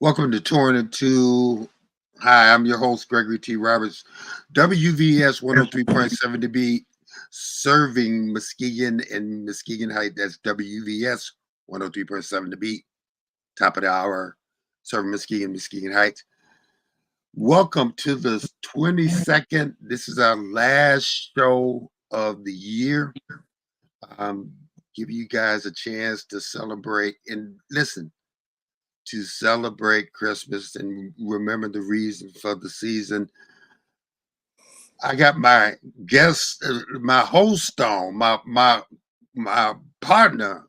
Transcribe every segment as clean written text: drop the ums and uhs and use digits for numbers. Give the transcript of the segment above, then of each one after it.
Welcome to Touring Into. Hi, I'm your host, Gregory T. Roberts. WVS 103.7 to be serving Muskegon and Muskegon Heights. That's WVS 103.7 to beat. Top of the hour, serving Muskegon Heights. Welcome to the 22nd. This is our last show of the year. Give you guys a chance to celebrate and listen. To celebrate Christmas and remember the reason for the season. I got my guest, my host on, my partner,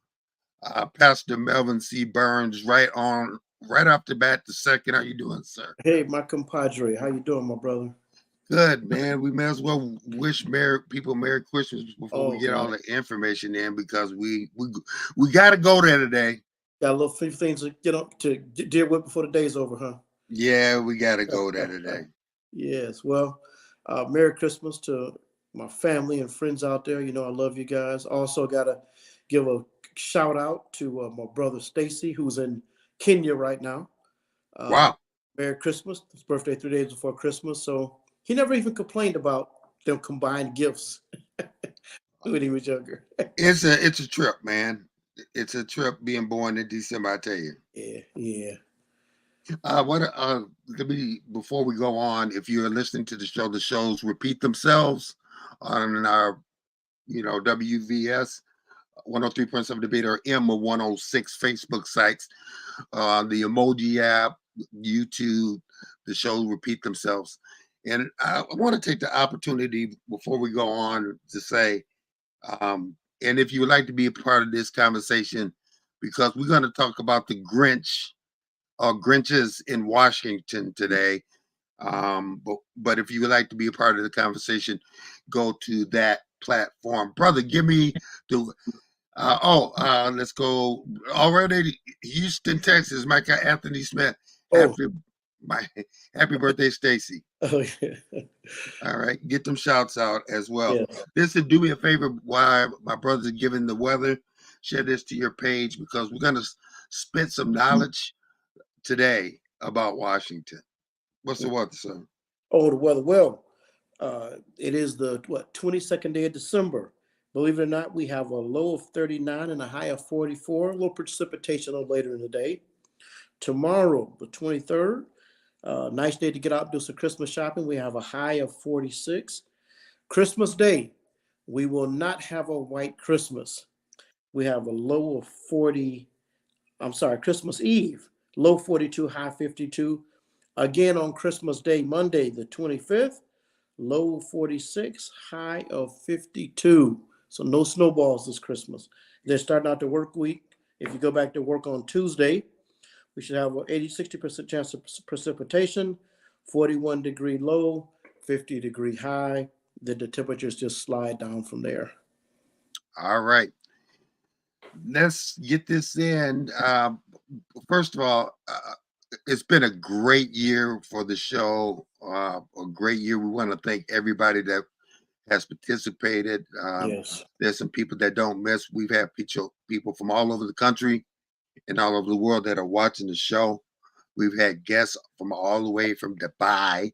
Pastor Melvin C. Burns, right off the bat. The second, how you doing, sir? Hey, my compadre, how you doing, my brother? Good, man. We may as well wish people Merry Christmas before we get all the information in because we got to go there today. Got a little few things to get up to deal with before the day's over, huh? Yeah, we got to go there today. Yes. Well, Merry Christmas to my family and friends out there. You know, I love you guys. Also, got to give a shout out to my brother Stacy, who's in Kenya right now. Wow. Merry Christmas. His birthday 3 days before Christmas. So he never even complained about them combined gifts when he was younger. It's a trip, man. It's a trip being born in December, I tell you. Yeah. Let me before we go on, if you're listening to the shows repeat themselves on our, WVS 103.7 debate or M 106 Facebook sites, the emoji app, YouTube, the shows repeat themselves. And I want to take the opportunity before we go on to say, and if you would like to be a part of this conversation, because we're going to talk about the Grinch or Grinches in Washington today. But if you would like to be a part of the conversation, go to that platform. Brother, give me the let's go already. Houston, Texas, Micah Anthony Smith. Happy birthday, Stacy. Oh, yeah. All right, get them shouts out as well. Yeah. Listen, do me a favor while my brother's giving the weather. Share this to your page because we're gonna spit some knowledge today about Washington. What's the weather, sir? Oh, the weather. Well, it is the 22nd day of December. Believe it or not, we have a low of 39 and a high of 44. A little precipitation a little later in the day. Tomorrow, the 23rd, nice day to get out and do some Christmas shopping. We have a high of 46. Christmas Day, we will not have a white Christmas. We have a low of 40. I'm sorry, Christmas Eve, low 42, high 52. Again on Christmas Day, Monday, the 25th, low 46, high of 52. So no snowballs this Christmas. They're starting out the work week. If you go back to work on Tuesday, we should have an 60% chance of precipitation, 41-degree low, 50-degree high. Then the temperatures just slide down from there. All right. Let's get this in. First of all, it's been a great year for the show. A great year. We want to thank everybody that has participated. Yes. There's some people that don't miss. We've had people from all over the country and all over the world that are watching the show. We've had guests from all the way from Dubai.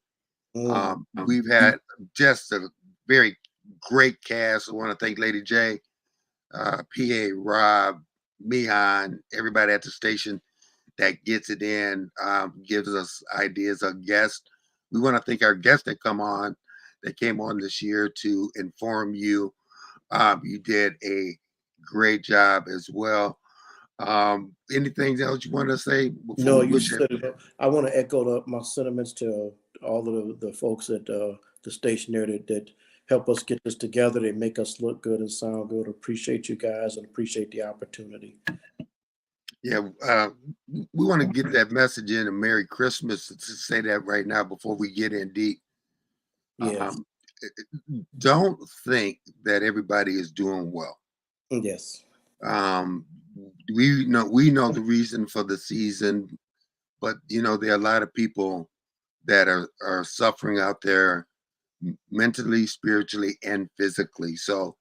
We've had just a very great cast. I want to thank Lady J, PA, Rob, Mihan, everybody at the station that gets it in, gives us ideas of guests. We want to thank our guests that came on this year to inform you. You did a great job as well. Anything else you want to say? No, you said it. I want to echo my sentiments to all of the folks at the station there that help us get this together. They make us look good and sound good. Appreciate you guys and appreciate the opportunity. Yeah, we want to get that message in. A Merry Christmas to say that right now before we get in deep. Yes. Don't think that everybody is doing well. Yes. We know the reason for the season, but there are a lot of people that are suffering out there mentally, spiritually, and physically. So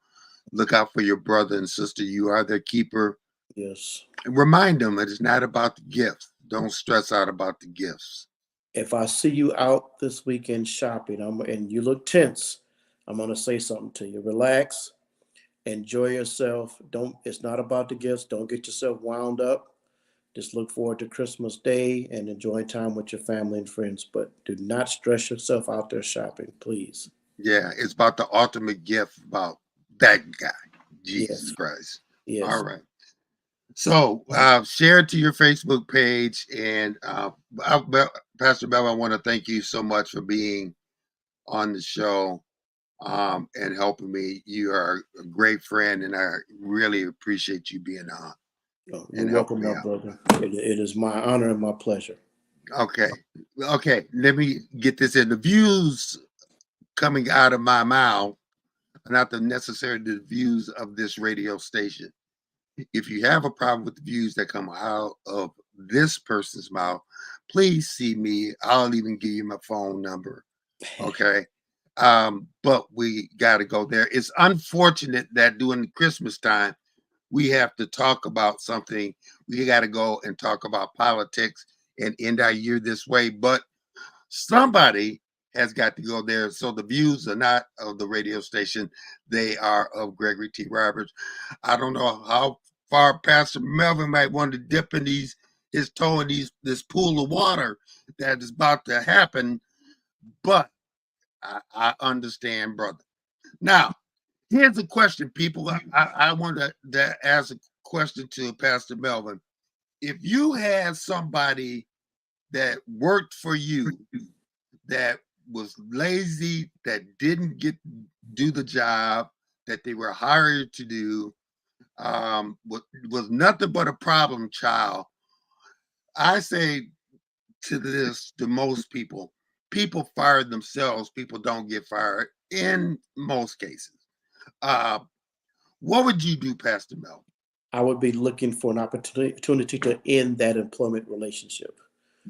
look out for your brother and sister. You are their keeper. Yes. And remind them that it's not about the gifts. Don't stress out about the gifts. If I see you out this weekend shopping, and you look tense, I'm gonna say something to you. Relax, enjoy yourself. Don't. It's not about the gifts. Don't get yourself wound up. Just look forward to Christmas Day and enjoy time with your family and friends. But do not stress yourself out there shopping, please. Yeah, it's about the ultimate gift about that guy, Jesus Yes, Christ. All yes. right. So share it to your Facebook page. And Pastor Bell, I want to thank you so much for being on the show and helping me. You are a great friend, and I really appreciate you being on You're and helping welcome, me my out. brother. It is my honor and my pleasure. Okay. Okay. Let me get this in. The views coming out of my mouth are not the necessarily the views of this radio station. If you have a problem with the views that come out of this person's mouth, please see me. I'll even give you my phone number. Okay. But we got to go there. It's unfortunate that during Christmas time, we have to talk about something. We got to go and talk about politics and end our year this way. But somebody has got to go there. So the views are not of the radio station, they are of Gregory T. Roberts. I don't know how far Pastor Melvin might want to dip in his toe in this pool of water that is about to happen, but I understand, brother. Now, here's a question, people. I want to ask a question to Pastor Melvin. If you had somebody that worked for you that was lazy, that didn't do the job that they were hired to do, was nothing but a problem child. I say to most people, people fire themselves. People don't get fired in most cases. Uh, what would you do, Pastor Mel? I would be looking for an opportunity to end that employment relationship.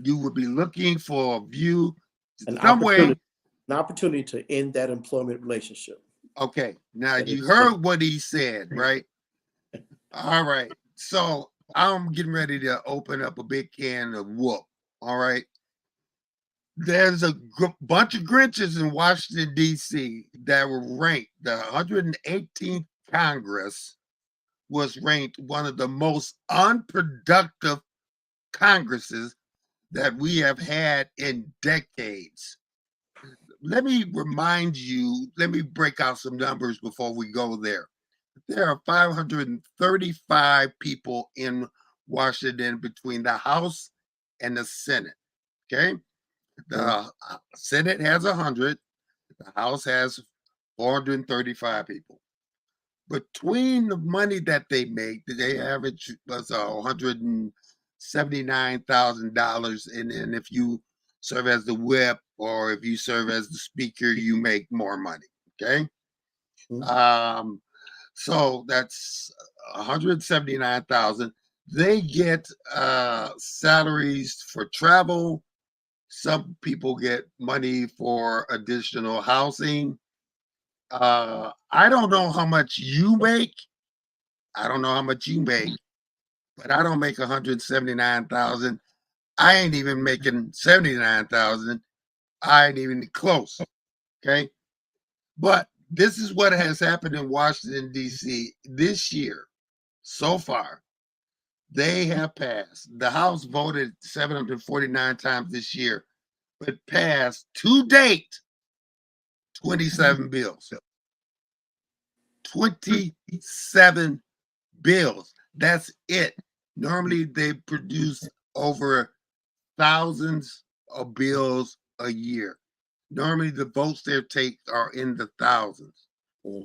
You would be looking for a view, An some way. opportunity, an opportunity to end that employment relationship. Okay, now That you is, that, heard what he said, right? All right. So I'm getting ready to open up a big can of whoop. All right. There's a bunch of Grinches in Washington, D.C. that were ranked. The 118th Congress was ranked one of the most unproductive Congresses that we have had in decades. Let me remind you, let me break out some numbers before we go there. There are 535 people in Washington between the House and the Senate. Okay. The Senate has 100, the House has 435 people. Between the money that they make, they average was $179,000. And then if you serve as the whip or if you serve as the speaker, you make more money. Okay. Um, so that's 179,000. They get salaries for travel. Some people get money for additional housing. I don't know how much you make. I don't know how much you make, but I don't make 179,000. I ain't even making 79,000. I ain't even close. Okay. But this is what has happened in Washington, D.C. this year so far. They have passed. The House voted 749 times this year, but passed to date 27 bills. 27 bills. That's it. Normally they produce over thousands of bills a year. Normally the votes they take are in the thousands.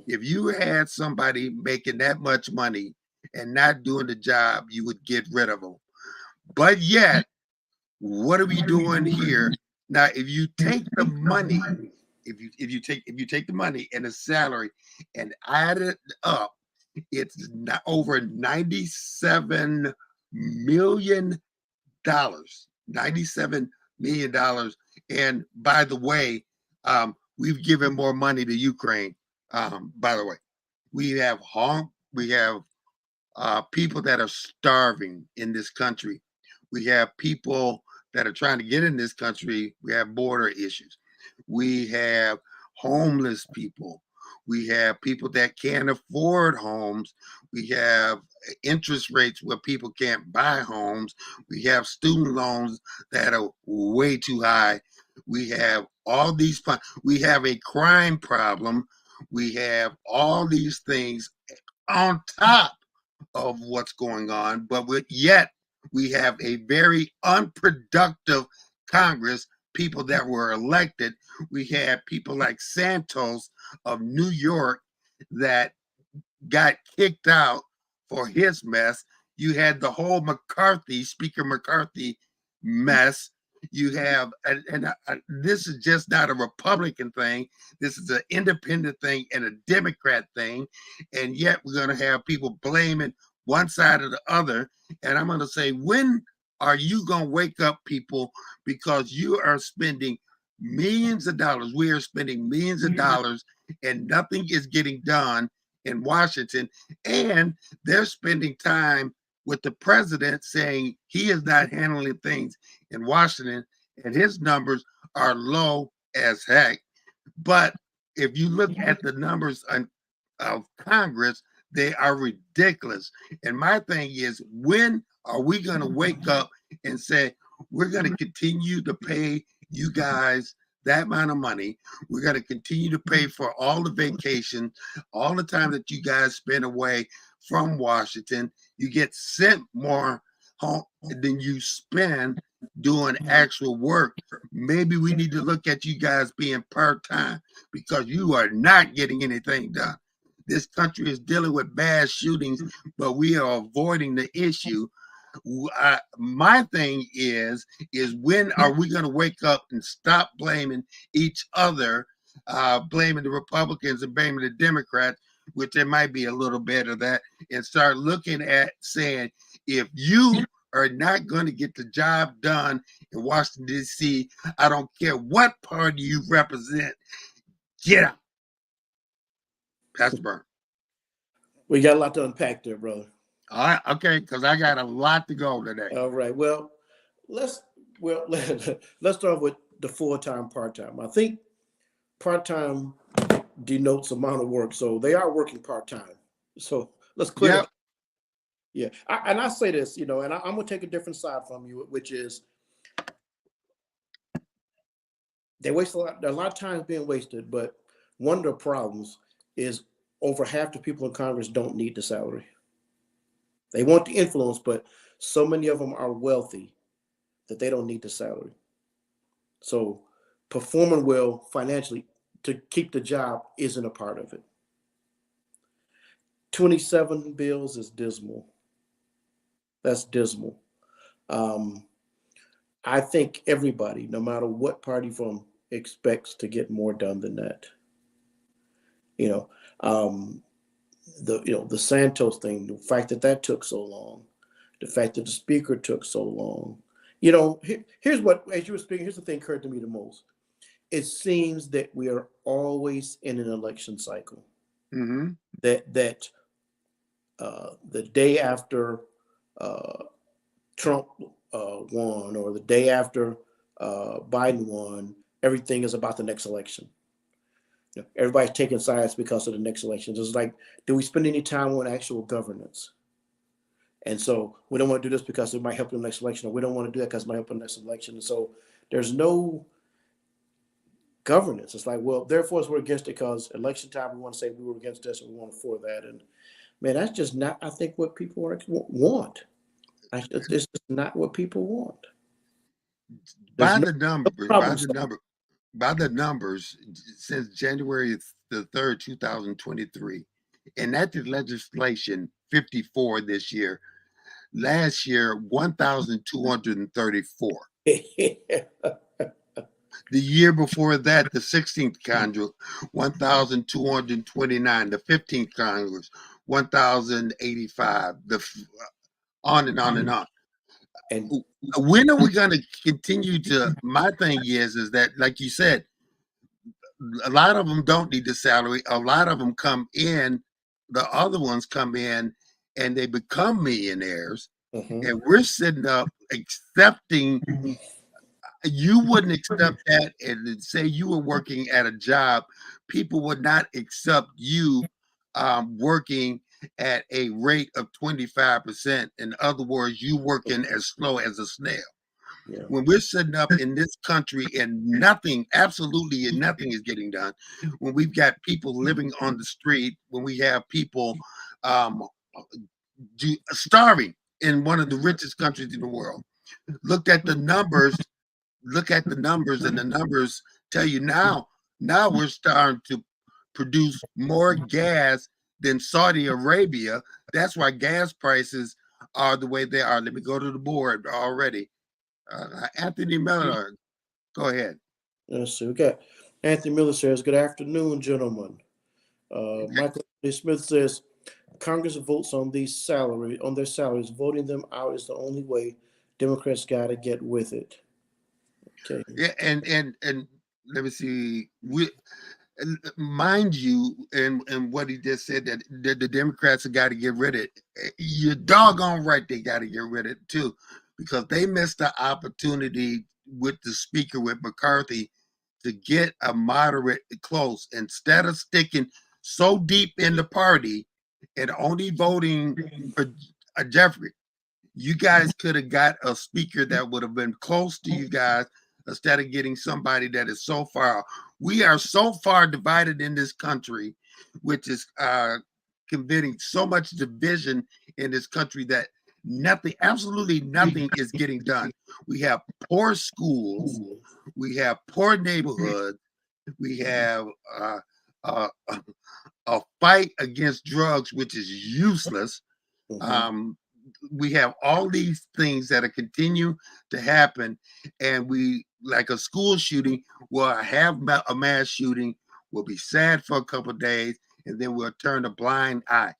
If you had somebody making that much money and not doing the job, you would get rid of them. But yet, what are we doing here? Now, if you take the money, if you take the money and the salary and add it up, it's not over $97 million. $97 million. And by the way, we've given more money to Ukraine. By the way, we have people that are starving in this country. We have people that are trying to get in this country. We have border issues. We have homeless people. We have people that can't afford homes. We have interest rates where people can't buy homes. We have student loans that are way too high. We have all these, we have a crime problem. We have all these things on top of what's going on, but yet we have a very unproductive Congress, people that were elected. We had people like Santos of New York that got kicked out for his mess. You had the whole McCarthy, Speaker McCarthy mess. You have, this is just not a Republican thing. This is an independent thing and a Democrat thing. And yet we're going to have people blaming one side or the other. And I'm going to say, when are you going to wake up, people? Because you are spending millions of dollars. We are spending millions of dollars and nothing is getting done in Washington, and they're spending time with the president saying he is not handling things in Washington, and his numbers are low as heck. But if you look at the numbers of Congress, they are ridiculous. And my thing is, when are we going to wake up and say, we're going to continue to pay you guys that amount of money? We're going to continue to pay for all the vacation, all the time that you guys spend away from Washington. You get sent more home than you spend doing actual work. Maybe we need to look at you guys being part-time because you are not getting anything done. This country is dealing with bad shootings, but we are avoiding the issue. My thing is when are we going to wake up and stop blaming each other, blaming the Republicans and blaming the Democrats, which there might be a little bit of that, and start looking at saying, if you are not going to get the job done in Washington, D.C., I don't care what party you represent, get out. Pastor Burn. We got a lot to unpack there, brother. All right, okay, because I got a lot to go today. All right. Well, let's start with the full-time, part-time. I think part-time denotes amount of work, so they are working part-time. So let's clear. Yep. Yeah, and I say this, and I'm gonna take a different side from you, which is they waste a lot. There are a lot of times being wasted, but one of the problems is over half the people in Congress don't need the salary. They want the influence, but so many of them are wealthy that they don't need the salary. So performing well financially to keep the job isn't a part of it. 27 bills is dismal. That's dismal. I think everybody, no matter what party from, expects to get more done than that. The Santos thing, the fact that took so long, the fact that the speaker took so long. Here's what, as you were speaking, here's the thing occurred to me the most. It seems that we are always in an election cycle. Mm-hmm. That the day after Trump won, or the day after Biden won, everything is about the next election. Everybody's taking sides because of the next election. It's like, do we spend any time on actual governance? And so we don't want to do this because it might help in the next election, or we don't want to do that because it might help in the next election. And so there's no governance. It's like, well, therefore we're against it because election time we want to say we were against this and we want to for that. And man, that's just not, I think, what people want. It's just not what people want. By the numbers, since January the 3rd, 2023, enacted legislation 54 this year. Last year, 1,234. The year before that, the 16th Congress, 1,229. The 15th Congress, 1,085. On and on and on. And when are we going to continue to? My thing is that, like you said, a lot of them don't need the salary. A lot of them come in. The other ones come in and they become millionaires. Mm-hmm. And we're sitting up accepting, you wouldn't accept that, and then say you were working at a job, people would not accept you working at a rate of 25%. In other words, you working as slow as a snail. Yeah. When we're sitting up in this country and nothing, absolutely nothing is getting done, when we've got people living on the street, when we have people um, starving in one of the richest countries in the world, look at the numbers, and the numbers tell you now we're starting to produce more gas than Saudi Arabia. That's why gas prices are the way they are. Let me go to the board already. Anthony Miller, go ahead. Let's see. We got Anthony Miller says, "Good afternoon, gentlemen." Michael A. Smith says, "Congress votes on their salaries. Voting them out is the only way. Democrats got to get with it." Okay. Yeah, and let me see. Mind you, and what he just said, that the Democrats have got to get rid of it. You're doggone right, they got to get rid of it too, because they missed the opportunity with the speaker, with McCarthy, to get a moderate close instead of sticking so deep in the party and only voting for Jeffrey. You guys could have got a speaker that would have been close to you guys instead of getting somebody that is so far. We are so far divided in this country, which is committing so much division in this country that nothing, absolutely nothing is getting done. We have poor schools, we have poor neighborhoods, we have uh, uh, a fight against drugs, which is useless. Mm-hmm. um, we have all these things that are continue to happen, and we, like a school shooting, will have a mass shooting, we'll be sad for a couple of days, and then we'll turn a blind eye,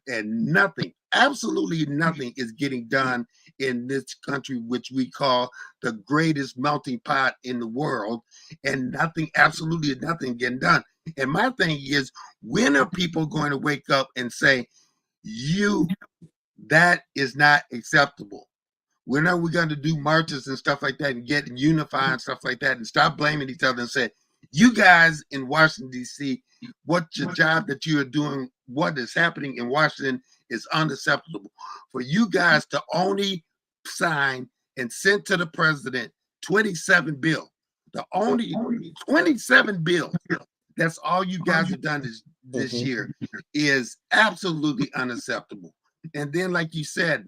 and nothing, absolutely nothing is getting done in this country, which we call the greatest melting pot in the world, and nothing, absolutely nothing getting done. And my thing is, when are people going to wake up and say, you, that is not acceptable? When are we going to do marches and stuff like that and get and unify and stuff like that and stop blaming each other and say, you guys in Washington, D.C., what's your job that you are doing? What is happening in Washington is unacceptable. For you guys to only sign and send to the president 27 bills, the only 27 bills, that's all you guys have done this Mm-hmm. year, is absolutely unacceptable. And then, like you said,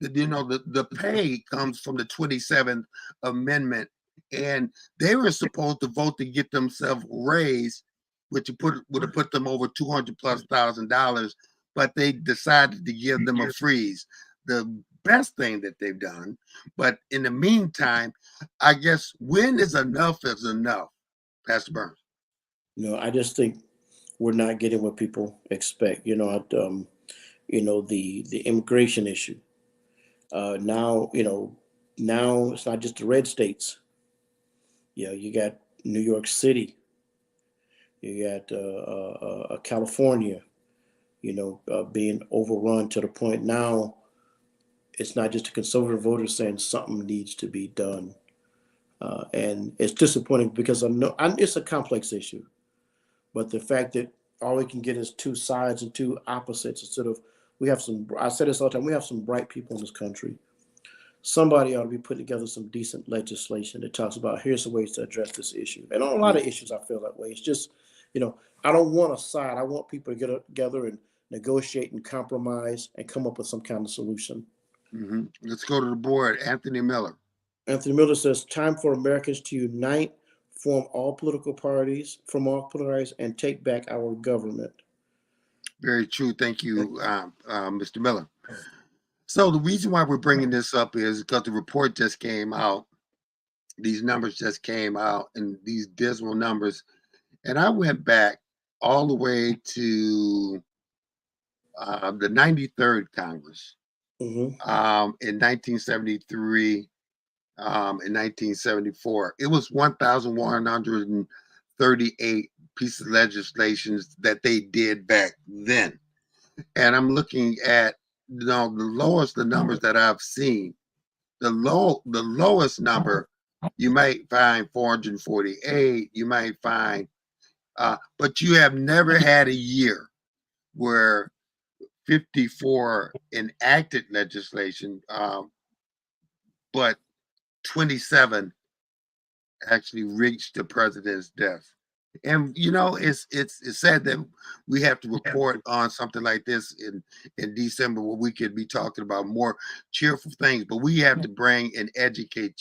the pay comes from the 27th Amendment, and they were supposed to vote to get themselves raised, which would have put them over 200,000+, but they decided to give them a freeze. The best thing that they've done, but in the meantime, I guess when is enough, Pastor Burns. I just think we're not getting what people expect. The immigration issue. Now, now it's not just the red states. You got New York City, you got California, being overrun to the point now it's not just a conservative voter saying something needs to be done. And it's disappointing because it's a complex issue. But the fact that all we can get is two sides and two opposites instead of, I said this all the time, we have some bright people in this country. Somebody ought to be putting together some decent legislation that talks about here's the ways to address this issue. And on a lot of issues, I feel that way. It's just, I don't want a side. I want people to get together and negotiate and compromise and come up with some kind of solution. Mm-hmm. Let's go to the board. Anthony Miller. Anthony Miller says, time for Americans to unite, from all political parties, and take back our government. Very true. Thank you, Mr. Miller. So the reason why we're bringing this up is because the report just came out. These numbers just came out, and these dismal numbers. And I went back all the way to the 93rd Congress Mm-hmm. in 1973, in 1974. It was 1,138 pieces of legislation that they did back then. And I'm looking at, the lowest the numbers that I've seen. the lowest number, you might find 448. You might find, but you have never had a year where 54 enacted legislation, but 27 actually reached the president's desk. And it's sad that we have to report on something like this in December, where we could be talking about more cheerful things, but we have to bring and educate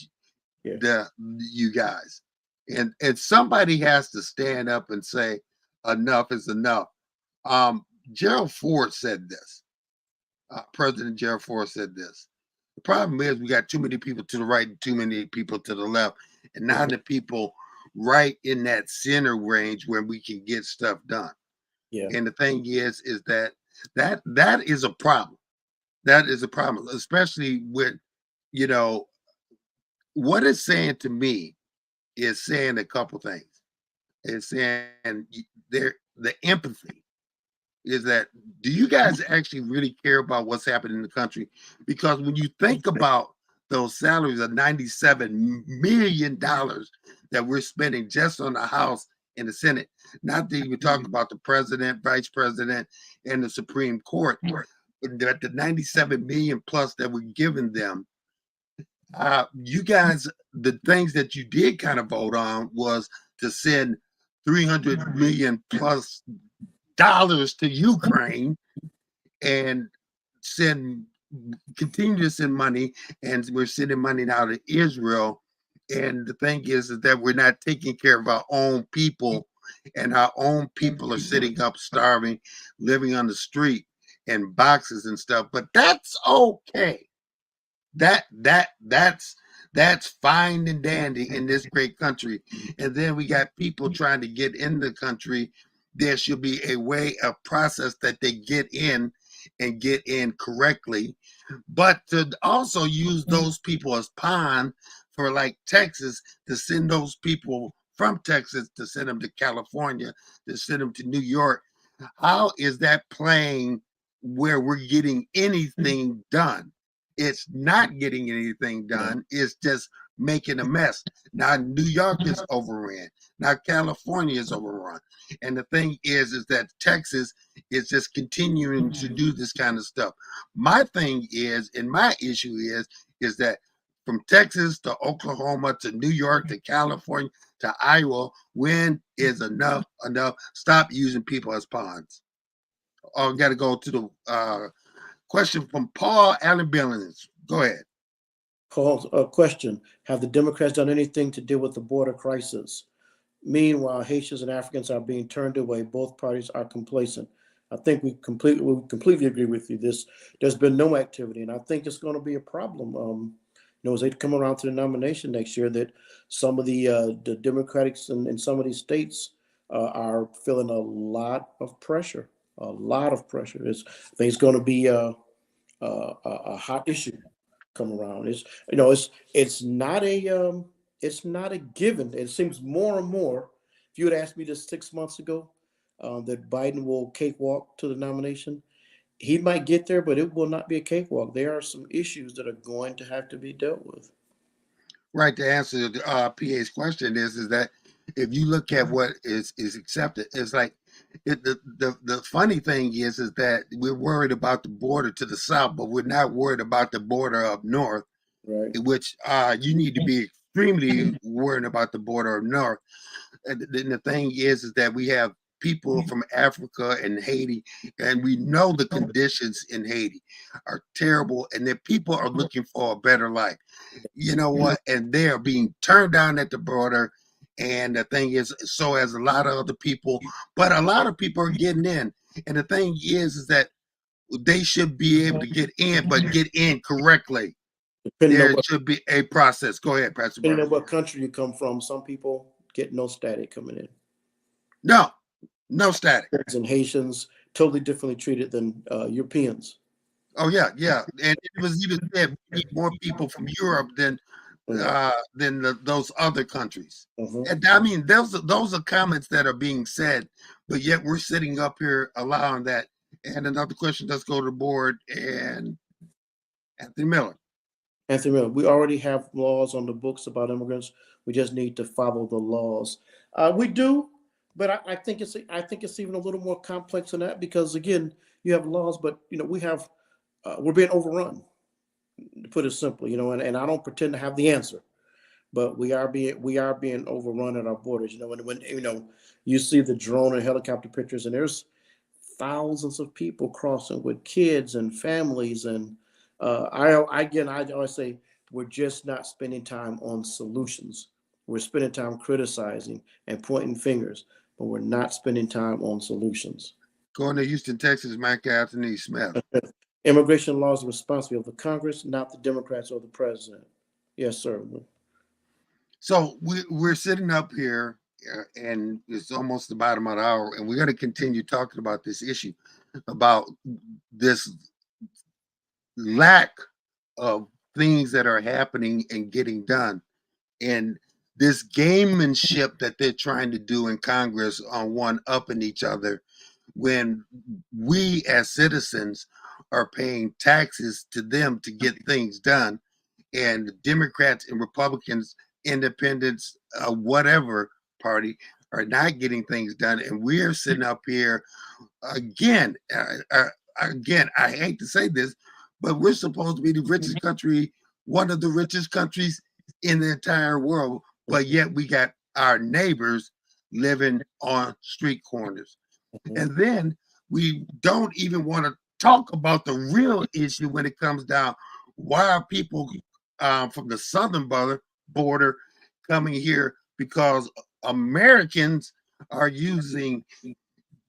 Yeah. you guys, and somebody has to stand up and say enough is enough. Gerald Ford said this. President Gerald Ford said this. The problem is we got too many people to the right and too many people to the left, and not the people right in that center range where we can get stuff done. Yeah. And the thing is that is a problem. That is a problem, especially with you know what it's saying to me is saying a couple things. It's saying there the empathy is that, do you guys actually really care about what's happening in the country? Because when you think about those salaries of $97 million that we're spending just on the House and the Senate, not to even talk about the president, vice president, and the Supreme Court, that the 97 million plus that we're giving them, you guys, the things that you did kind of vote on was to send 300 million plus dollars to Ukraine and send continue to send money, and we're sending money now to Israel. And the thing is that we're not taking care of our own people, and our own people are sitting up starving, living on the street in boxes and stuff. But that's okay. That's fine and dandy in this great country. And then we got people trying to get in the country. There should be a way, a process that they get in and get in correctly, but to also use those people as pawn for like Texas, to send those people from Texas, to send them to California, to send them to New York. How is that playing where we're getting anything done? It's not getting anything done. It's just making a mess. Now New York is overrun. Now California is overrun. And the thing is that Texas is just continuing to do this kind of stuff. My thing is, and my issue is that from Texas to Oklahoma to New York to California to Iowa, when is enough enough? Stop using people as pawns. Oh, got to go to the question from Paul Allen Billings. Go ahead. Paul, a question. Have the Democrats done anything to deal with the border crisis? Meanwhile, Haitians and Africans are being turned away. Both parties are complacent. I think we completely agree with you. There's been no activity, and I think it's going to be a problem. As they come around to the nomination next year, that some of the Democrats in some of these states are feeling a lot of pressure. A lot of pressure. I think it's going to be a hot issue come around. It's not a given. It seems more and more. If you had asked me this 6 months ago, that Biden will cakewalk to the nomination, he might get there, but it will not be a cakewalk. There are some issues that are going to have to be dealt with. Right. To answer PA's question is that if you look at what is accepted, it's like the funny thing is that we're worried about the border to the south, but we're not worried about the border up north, Right. which you need to be extremely worried about the border up north. And then the thing is that we have people from Africa and Haiti, and we know the conditions in Haiti are terrible, and that people are looking for a better life. You know what? And they are being turned down at the border. And the thing is, so as a lot of other people, but a lot of people are getting in. And the thing is that they should be able to get in, but get in correctly. Depending on There what should be a process. Go ahead, Pastor depending on Burns. what country you come from, some people get no static coming in. No, no static. And Haitians totally differently treated than Europeans. Oh yeah, yeah. And it was even said we need more people from Europe than those other countries. Mhm. And I mean, those are comments that are being said, but yet we're sitting up here allowing that. And another question, let's go to the board and Anthony Miller. Anthony, we already have laws on the books about immigrants. We just need to follow the laws. We do, but I think it's even a little more complex than that because again, you have laws, but we have we're being overrun, to put it simply. And I don't pretend to have the answer, but we are being overrun at our borders. When you see the drone and helicopter pictures, and there's thousands of people crossing with kids and families. And I always say we're just not spending time on solutions. We're spending time criticizing and pointing fingers, but we're not spending time on solutions. Going to Houston, Texas, Mike Anthony Smith. Immigration laws are the responsibility of the Congress, not the Democrats or the president. Yes, sir. So we're sitting up here, and it's almost the bottom of the hour, and we're going to continue talking about this issue, about this lack of things that are happening and getting done, and this gamemanship that they're trying to do in Congress on one upping each other, when we as citizens are paying taxes to them to get things done, and Democrats and Republicans, independents, whatever party, are not getting things done, and we're sitting up here again. Again, I hate to say this, but we're supposed to be the richest country, one of the richest countries in the entire world, but yet we got our neighbors living on street corners. Mhm. And then we don't even want to talk about the real issue when it comes down. Why are people from the southern border coming here? Because Americans are using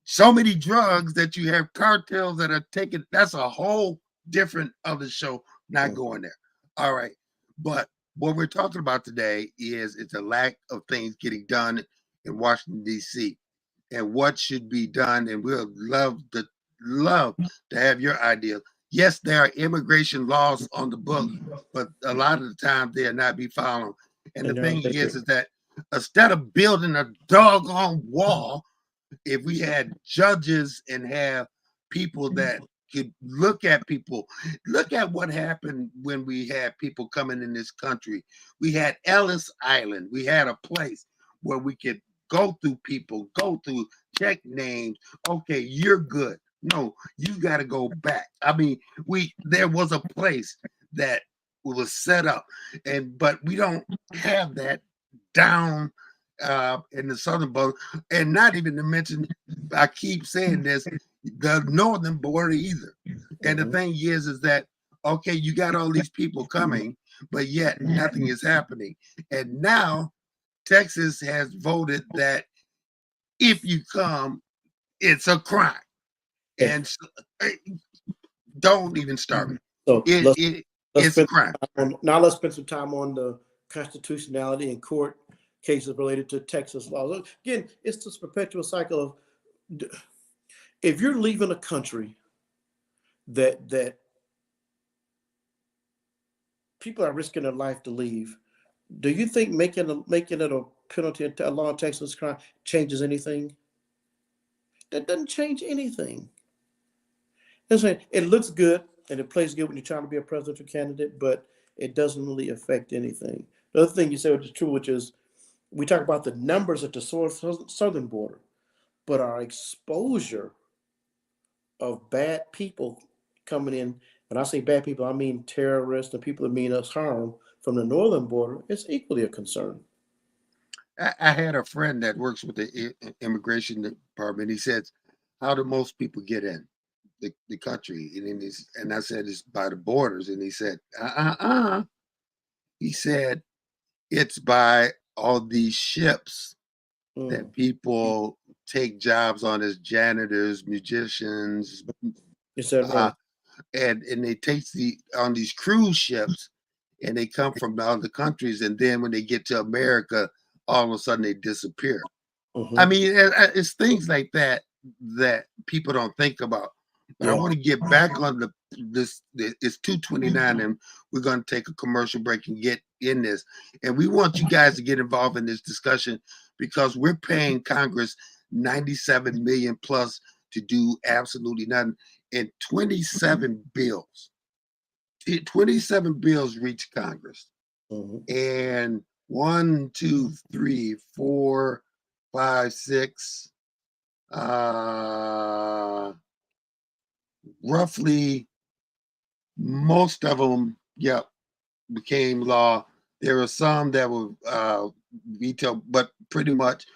so many drugs that you have cartels that are taking. That's a whole different other show. Not going there. All right, but what we're talking about today is it's a lack of things getting done in Washington D.C. and what should be done. And we'll love to have your ideas. Yes, there are immigration laws on the book, but a lot of the time they are not be followed. And the And they're thing outdated. is that instead of building a doggone wall, if we had judges and have people that could look at people, look at what happened when we had people coming in this country. We had Ellis Island. We had a place where we could go through people, go through, check names. Okay, you're good. No, you got to go back. I mean, there was a place that was set up, but we don't have that down in the southern border, and not even to mention, I keep saying this, the northern border either. And the Mhm. thing is that okay, you got all these people coming, but yet nothing is happening. And now Texas has voted that if you come, it's a crime. Okay. And so, don't even start me. So It let's it let's it's a spend crime. now let's spend some time on the constitutionality and court cases related to Texas laws. Again, it's this perpetual cycle of if you're leaving a country that people are risking their life to leave, do you think making it a penalty a law in Texas crime changes anything? That doesn't change anything. Listen, it looks good and it plays good when you're trying to be a presidential candidate, but it doesn't really affect anything. The other thing you said, which is true, which is we talk about the numbers at the southern border, but our exposure of bad people coming in, when I say bad people, I mean terrorists and people that mean us harm from the northern border, is equally a concern. I had a friend that works with the immigration department. He says, "How do most people get in the country?" And I said, "It's by the borders." And he said, He said, "It's by all these ships that Mm. people take jobs on as janitors, musicians, Is that uh, right? and they take on these cruise ships, and they come from other countries, and then when they get to America, all of a sudden they disappear." I Hmm. mean, it's things like that that people don't think about. But I Yeah. want to get back on it's 2:29, and we're going to take a commercial break and get in this. And we want you guys to get involved in this discussion because we're paying Congress 97 million plus to do absolutely nothing, and 27 bills 27 bills reached Congress, Mhm. and 1, 2, 3, 4, 5, 6, uh, roughly most of them, yep, became law. There were some that were vetoed, but pretty much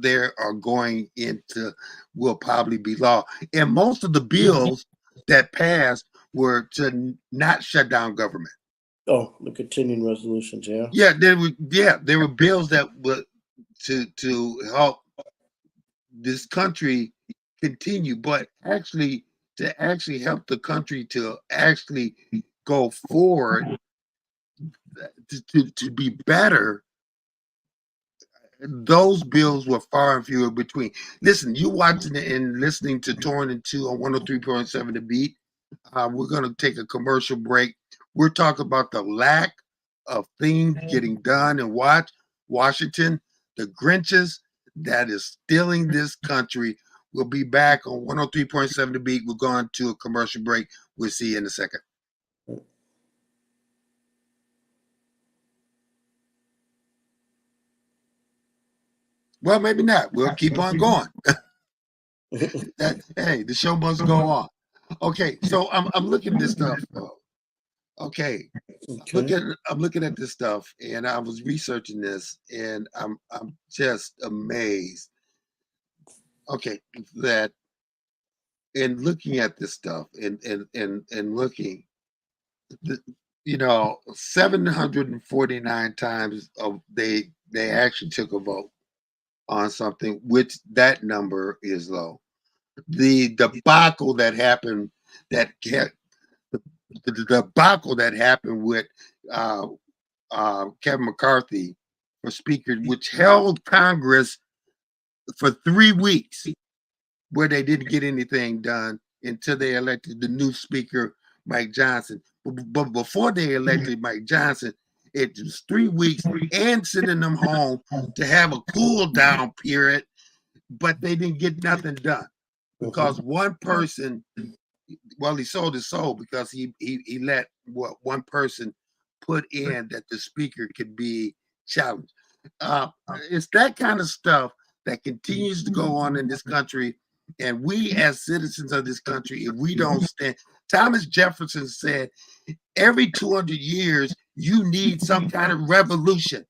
they are going into will probably be law. And most of the bills that passed were to not shut down government. Oh, the continuing resolutions, yeah. There were bills that were to help this country continue, but actually to actually help the country to actually go forward to be better. Those bills were far and fewer between. Listen, you watching it and listening to Torn and Two on 103.7 The Beat. We're going to take a commercial break. We're talking about the lack of things getting done in Washington, the Grinches that is stealing this country. We'll be back on 103.7 The Beat. We're going to a commercial break. We'll see you in a second. Well, maybe not. We'll keep on going. Hey, the show must go on. Okay, so I'm looking at this stuff. Okay, Okay. I'm looking at this stuff, and I was researching this, and I'm just amazed. Okay, that in looking at this stuff and looking, the, 749 times of they actually took a vote on something, which that number is low. The debacle that happened that the, the debacle that happened with uh, Kevin McCarthy for Speaker, which held Congress for 3 weeks, where they didn't get anything done until they elected the new Speaker, Mike Johnson. But before they elected Mike Johnson, it was 3 weeks and sending them home to have a cool down period, but they didn't get nothing done because one person, well, he sold his soul because he let what one person put in that the speaker could be challenged. Uh, it's that kind of stuff that continues to go on in this country, and we as citizens of this country, if we don't stand, Thomas Jefferson said, every 200 years you need some kind of revolution.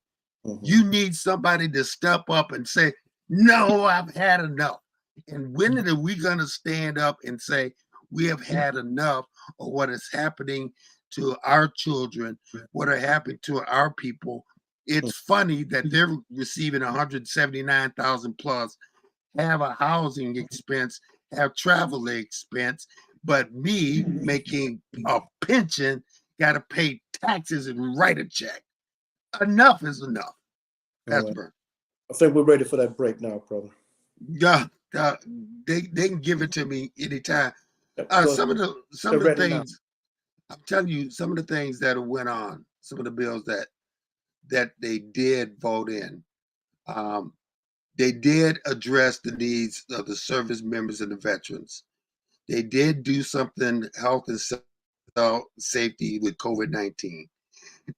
You need somebody to step up and say, no, I've had enough. And when are we going to stand up and say, we have had enough of what is happening to our children, what are happening to our people? It's funny that they're receiving 179,000 plus, have a housing expense, have travel expense, but me making a pension, got to pay taxes and write a check. Enough is enough. All That's right. Bert. I think we're ready for that break now, brother. Yeah, they can give it to me anytime. Go Some ahead. of the some They're of the ready now. things I'm telling you, some of the things that went on, some of the bills that they did vote in, um, they did address the needs of the service members and the veterans. They did do something health and safety with COVID-19.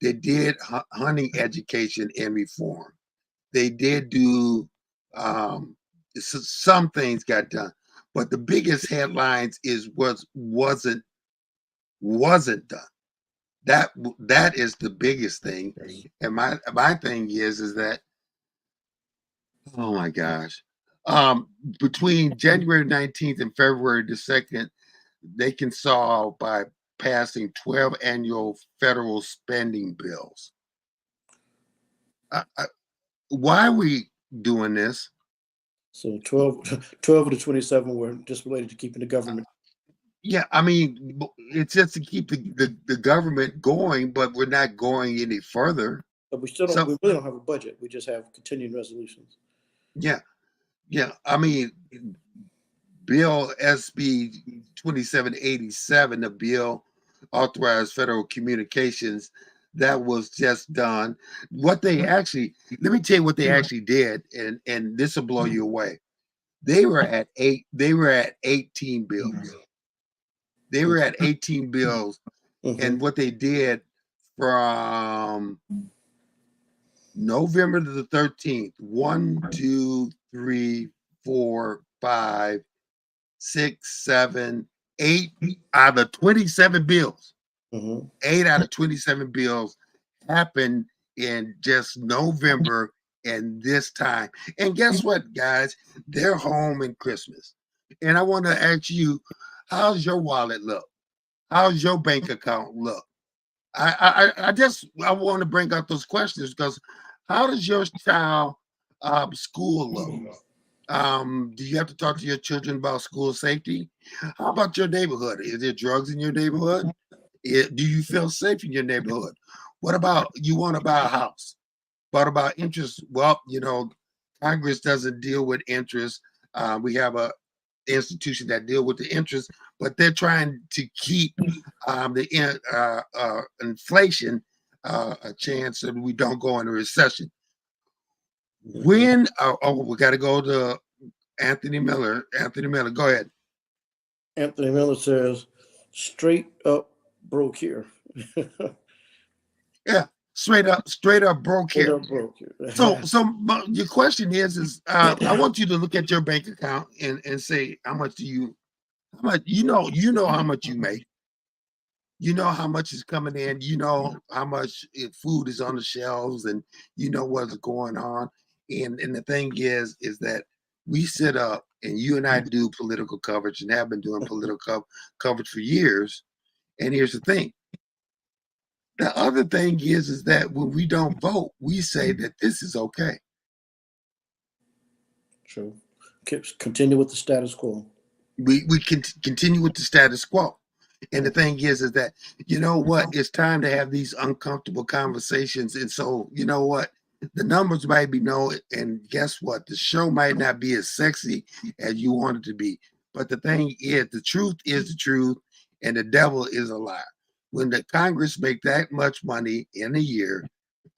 They did hunting education and reform. They did do some things got done, but the biggest headlines is wasn't done. That is the biggest thing. Yes. And my thing is that, oh my gosh, between January 19th and February the 2nd, they can solve by passing 12 annual federal spending bills. I, why are we doing this? So 12 of the 27 were just related to keeping the government. Yeah, I mean, it's just to keep the government going, but we're not going any further. But we still don't. So We really don't have a budget. We just have continuing resolutions. yeah, yeah. I mean, Bill SB 2787, the bill authorized federal communications, that was just done. What they actually, let me tell you what they actually did, and this will blow you away. They were at 18 bills. They were at 18 bills Mm-hmm. And what they did from November to the 13th, 8 out of 27 bills. Mm-hmm. 8 out of 27 bills happened in just November and this time. And guess what, guys? They're home in Christmas. And I want to ask you, how's your wallet look? How's your bank account look? I want to bring up those questions because how does your child school look? Do you have to talk to your children about school safety? How about your neighborhood? Is there drugs in your neighborhood? Do you feel safe in your neighborhood? What about you want to buy a house? What about interest? Well, Congress doesn't deal with interest. We have a institution that deal with the interest, but they're trying to keep the inflation a chance that we don't go into recession. Mm-hmm. We got to go to Anthony Miller. Anthony Miller, go ahead. Anthony Miller says, straight up broke here. Yeah, straight up broke Straight here. up broke here. So your question is I want you to look at your bank account and say how much how much you make. You know how much is coming in. You know how much food is on the shelves, and you know what's going on. And the thing is that we sit up and you and I do political coverage and have been doing political coverage for years. And here's the thing. The other thing is that when we don't vote, we say that this is okay. True. Continue with the status quo. We can continue with the status quo. And the thing is that you know what? It's time to have these uncomfortable conversations. And so, you know what? The numbers might be no, and guess what? The show might not be as sexy as you want it to be. But the thing is, the truth is the truth, and the devil is a lie. When the Congress make that much money in a year,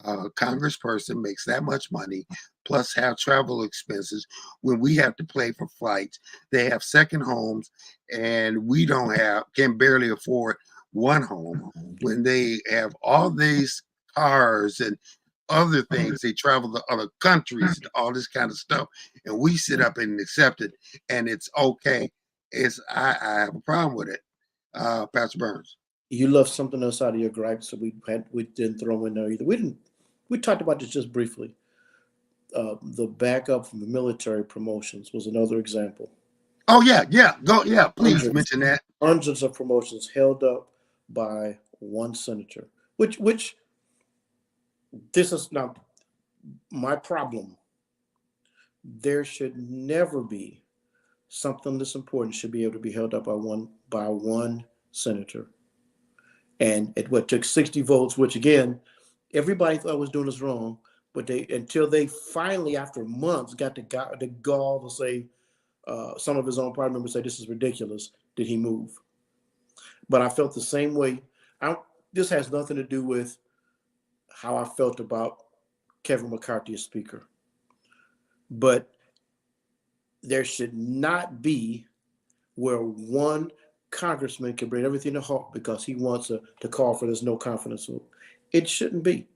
a congressperson makes that much money, plus have travel expenses. When we have to pay for flights, they have second homes, and we don't can barely afford one home. When they have all these cars and other things, they travel to other countries, all this kind of stuff, and we sit up and accept it, and it's okay. I have a problem with it, Pastor Burns. You left something else out of your gripe, so we didn't throw in there either. We talked about this just briefly. The backup from the military promotions was another example. Oh yeah, go yeah. Please Hundreds, mention that. hundreds of promotions held up by one senator. Which this is not my problem. There should never be something this important should be able to be held up by one senator. And it what took 60 votes, which again, everybody thought was doing this wrong, but they until they finally, after months, got the gall to say, some of his own party members say this is ridiculous. Did he move? But I felt the same way. This has nothing to do with how I felt about Kevin McCarthy as Speaker, but there should not be where one congressman can bring everything to halt because he wants to call for this no confidence vote. It shouldn't be,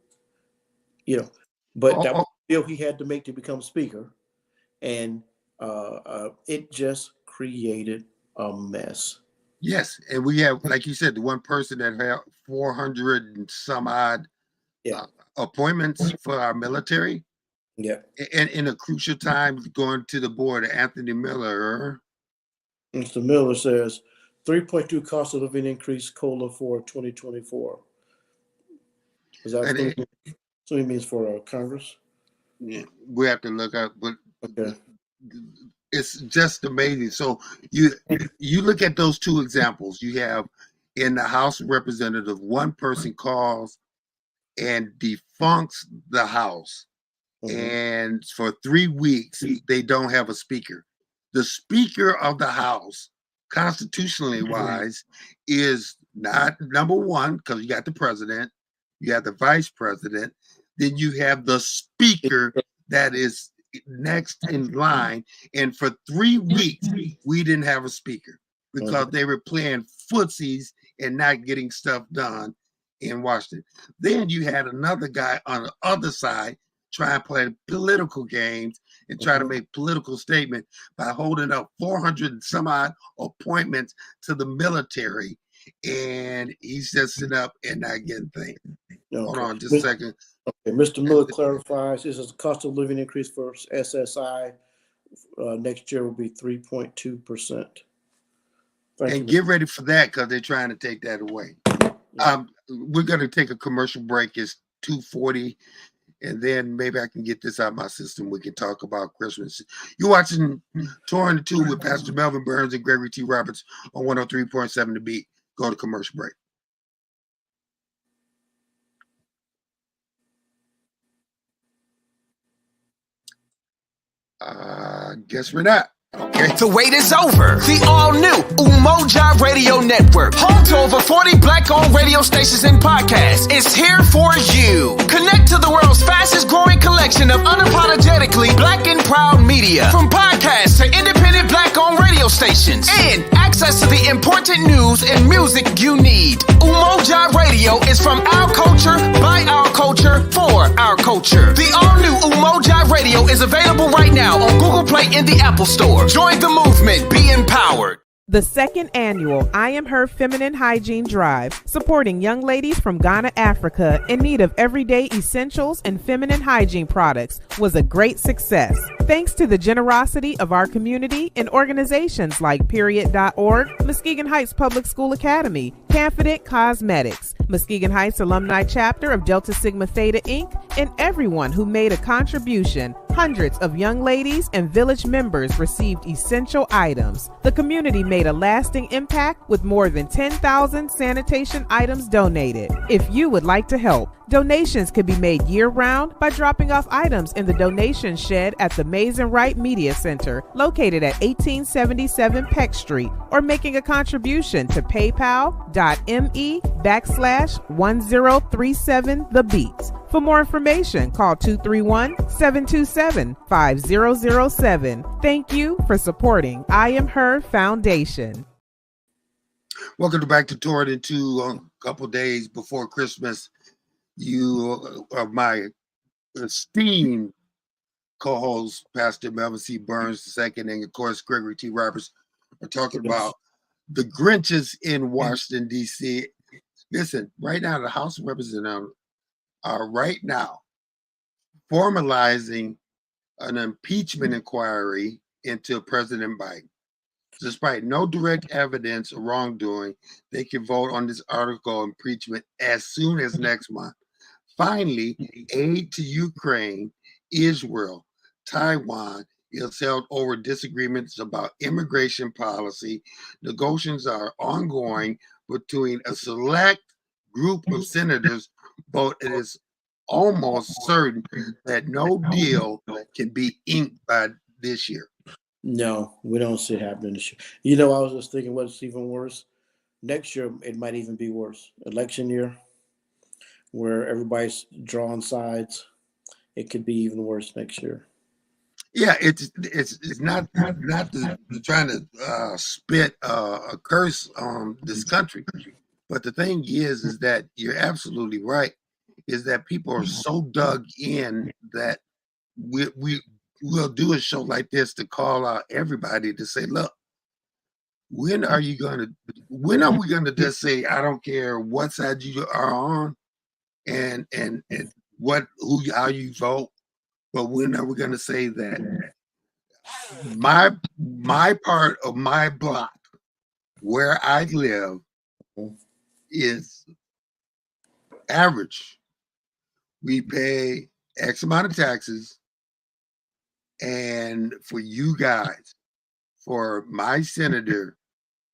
but that was the bill he had to make to become speaker, and it just created a mess. Yes, and we have, like you said, the one person that had 400 and some odd Yeah, appointments for our military, yeah. and in a crucial time going to the board, Anthony Miller. Mr. Miller says 3.2 cost of living increase COLA for 2024. Is that And what he means for Congress? yeah, we have to look up, but Okay. it's just amazing. So you look at those two examples. You have in the House of Representatives, one person calls and defuncts the House, Mm-hmm. and for 3 weeks they don't have a speaker. The Speaker of the House, constitutionally wise, is not number one because you got the president, you have the vice president, then you have the speaker that is next in line. And for 3 weeks, we didn't have a speaker because Mm-hmm. they were playing footsies and not getting stuff done in Washington. Then you had another guy on the other side try and play political games and try to make political statement by holding up 400 and some odd appointments to the military. And he's just sitting up and not getting things. Okay. Hold on just a second. Okay, Mr. Miller clarifies this is a cost of living increase for SSI. Next year will be 3.2%. And get ready for that because they're trying to take that away. We're going to take a commercial break. It's 2:40. And then maybe I can get this out of my system. We can talk about Christmas. You're watching Touring the Two with Pastor Melvin Burns and Gregory T. Roberts on 103.7 The Beat. Go to commercial break. Guess we're not. Okay. The wait is over. The all-new Umoja Radio Network, home to over 40 black-owned radio stations and podcasts, is here for you. Connect to the world's fastest-growing collection of unapologetically black and proud media, from podcasts to independent black-owned radio stations, and access to the important news and music you need. Umoja Radio is from our culture, by our culture, for our culture. The all-new Umoja Radio is available right now on Google Play and the Apple Store. Join the movement. Be empowered. The second annual I Am Her Feminine Hygiene Drive, supporting young ladies from Ghana, Africa, in need of everyday essentials and feminine hygiene products, was a great success. Thanks to the generosity of our community and organizations like Period.org, Muskegon Heights Public School Academy, Confident Cosmetics, Muskegon Heights Alumni Chapter of Delta Sigma Theta Inc., and everyone who made a contribution. Hundreds of young ladies and village members received essential items. The community made a lasting impact with more than 10,000 sanitation items donated. If you would like to help, donations can be made year-round by dropping off items in the donation shed at the Maize and Wright Media Center, located at 1877 Peck Street, or making a contribution to paypal.me/1037thebeats. For more information, call 231-727-5007. Thank you for supporting I Am Her Foundation. Welcome back to Touring the Two. A couple days before Christmas, you are my esteemed co-host, Pastor Melvin C. Burns II, and of course, Gregory T. Roberts, are talking about the Grinches in Washington, D.C. Listen, right now, the House of Representatives are right now formalizing an impeachment inquiry into President Biden. Despite no direct evidence of wrongdoing, they can vote on this article of impeachment as soon as next month. Finally, aid to Ukraine, Israel, Taiwan is held over disagreements about immigration policy. Negotiations are ongoing between a select group of senators, but it is almost certain that no deal can be inked by this year. No, we don't see it happening this year. You know, I was just thinking what's even worse. Next year, it might even be worse. Election year, where everybody's drawing sides. It could be even worse next year. Yeah, it's not trying to spit a curse on this country, but the thing is that you're absolutely right. Is that people are so dug in that we'll do a show like this to call out everybody to say, look, when are we gonna just say, I don't care what side you are on and how you vote, but when are we gonna say that my part of my block where I live is average. We pay X amount of taxes, and for you guys, for my senator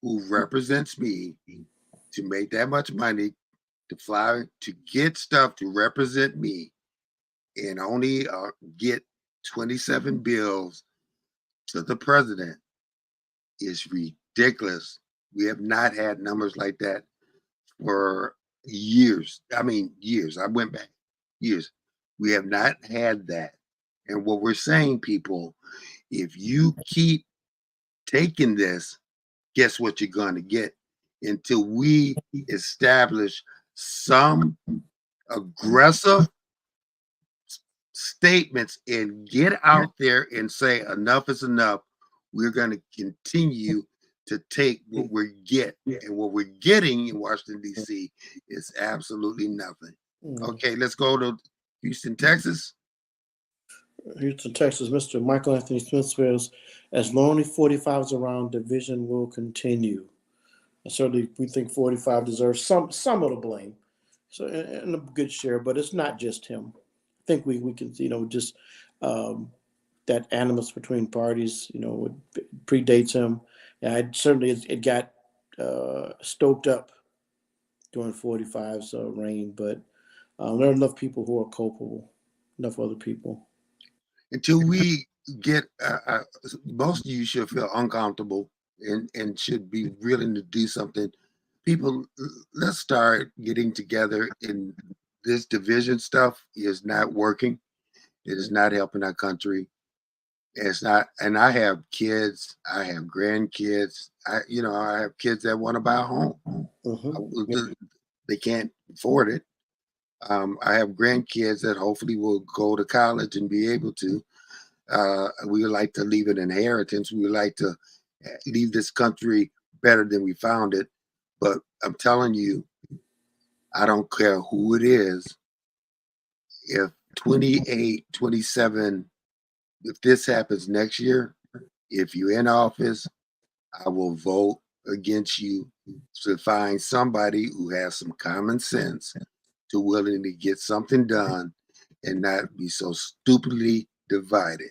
who represents me to make that much money to fly to get stuff to represent me and only get 27 bills to the president is ridiculous. We have not had numbers like that for years. I mean, years. I went back years. We have not had that. And what we're saying, people, if you keep taking this, guess what you're going to get? until we establish some aggressive statements and get out there and say enough is enough. We're going to continue to take what we get, and what we're getting in Washington, D.C. is absolutely nothing. Okay, let's go to Houston, Texas. Houston, Texas, Mr. Michael Anthony Smith says, as long as 45 is around, division will continue. And certainly, we think 45 deserves some of the blame, so and a good share, but it's not just him. I think we can, just that animus between parties, predates him. And certainly it got stoked up during 45's reign, but there are enough people who are culpable, enough other people. Until we get, most of you should feel uncomfortable and should be willing to do something. People, let's start getting together. In this division stuff is not working. It is not helping our country. It's not, and I have kids, I have grandkids. I have kids that want to buy a home. They can't afford it. I have grandkids that hopefully will go to college and be able to. We would like to leave an inheritance. We would like to leave this country better than we found it. But I'm telling you, I don't care who it is. If 28, 27, if this happens next year, if you're in office, I will vote against you to find somebody who has some common sense to willing to get something done and not be so stupidly divided.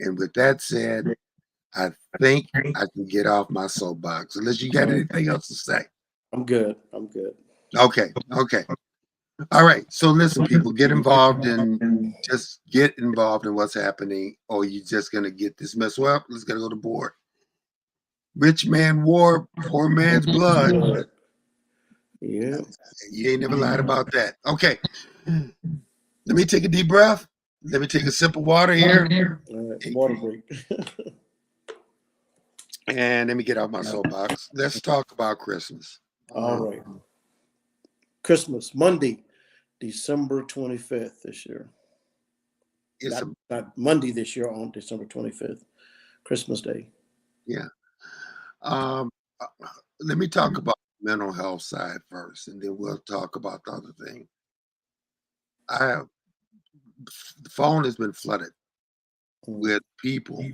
And with that said, I think I can get off my soapbox. Unless you got anything else to say. I'm good. Okay. All right. So listen, people, get involved in what's happening, or you're just gonna get this mess. Well, let's go to the board. Rich man war, poor man's blood. Yeah. You ain't never lied about that. Okay. Let me take a deep breath. Let me take a sip of water here. All right, water break. And let me get out my soapbox. Let's talk about Christmas. All right. Christmas, Monday, December 25th this year. Not Monday this year, on December 25th, Christmas Day. Yeah. Let me talk about the mental health side first, and then we'll talk about the other thing. The phone has been flooded with people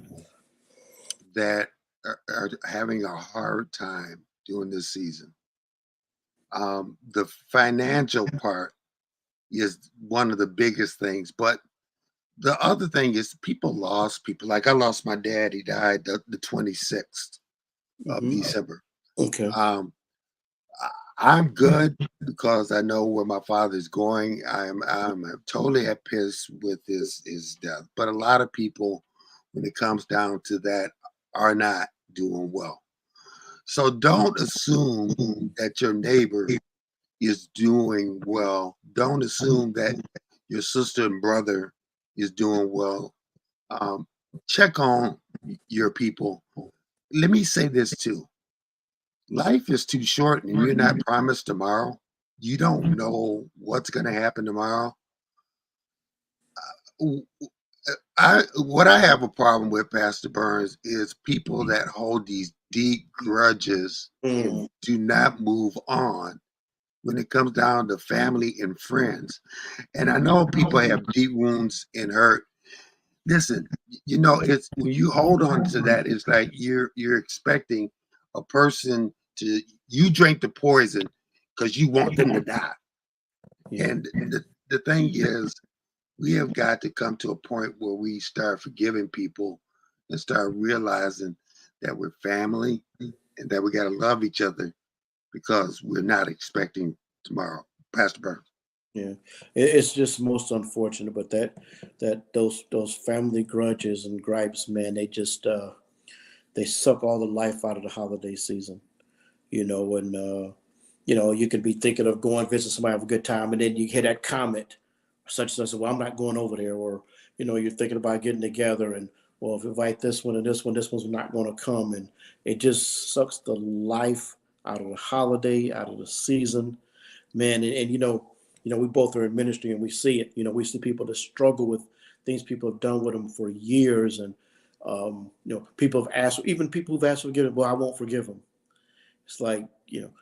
that are having a hard time during this season. The financial part is one of the biggest things, but the other thing is people lost people. Like I lost my dad; he died the 26th of December. Okay. I'm good because I know where my father's going. I'm totally at peace with his death. But a lot of people, when it comes down to that, are not doing well. So don't assume that your neighbor is doing well. Don't assume that your sister and brother is doing well. Check on your people. Let me say this too. Life is too short and you're not promised tomorrow. You don't know what's going to happen tomorrow. What I have a problem with, Pastor Burns, is people that hold these deep grudges and do not move on when it comes down to family and friends. And I know people have deep wounds and hurt. Listen, it's when you hold on to that, it's like you're expecting a person to, you drink the poison because you want them to die. And the thing is, we have got to come to a point where we start forgiving people and start realizing that we're family and that we got to love each other because we're not expecting tomorrow. Pastor Burns. Yeah, it's just most unfortunate, but that those family grudges and gripes, man, they just they suck all the life out of the holiday season. And you could be thinking of going visit somebody, have a good time, and then you hear that comment, such and such. Well, I'm not going over there, or you're thinking about getting together, and well, if you invite this one and this one's not going to come, and it just sucks the life out of the holiday, out of the season, man. And we both are in ministry and we see it. We see people that struggle with things people have done with them for years, and people have asked, even people who've asked for forgiveness. Well, I won't forgive them. It's like,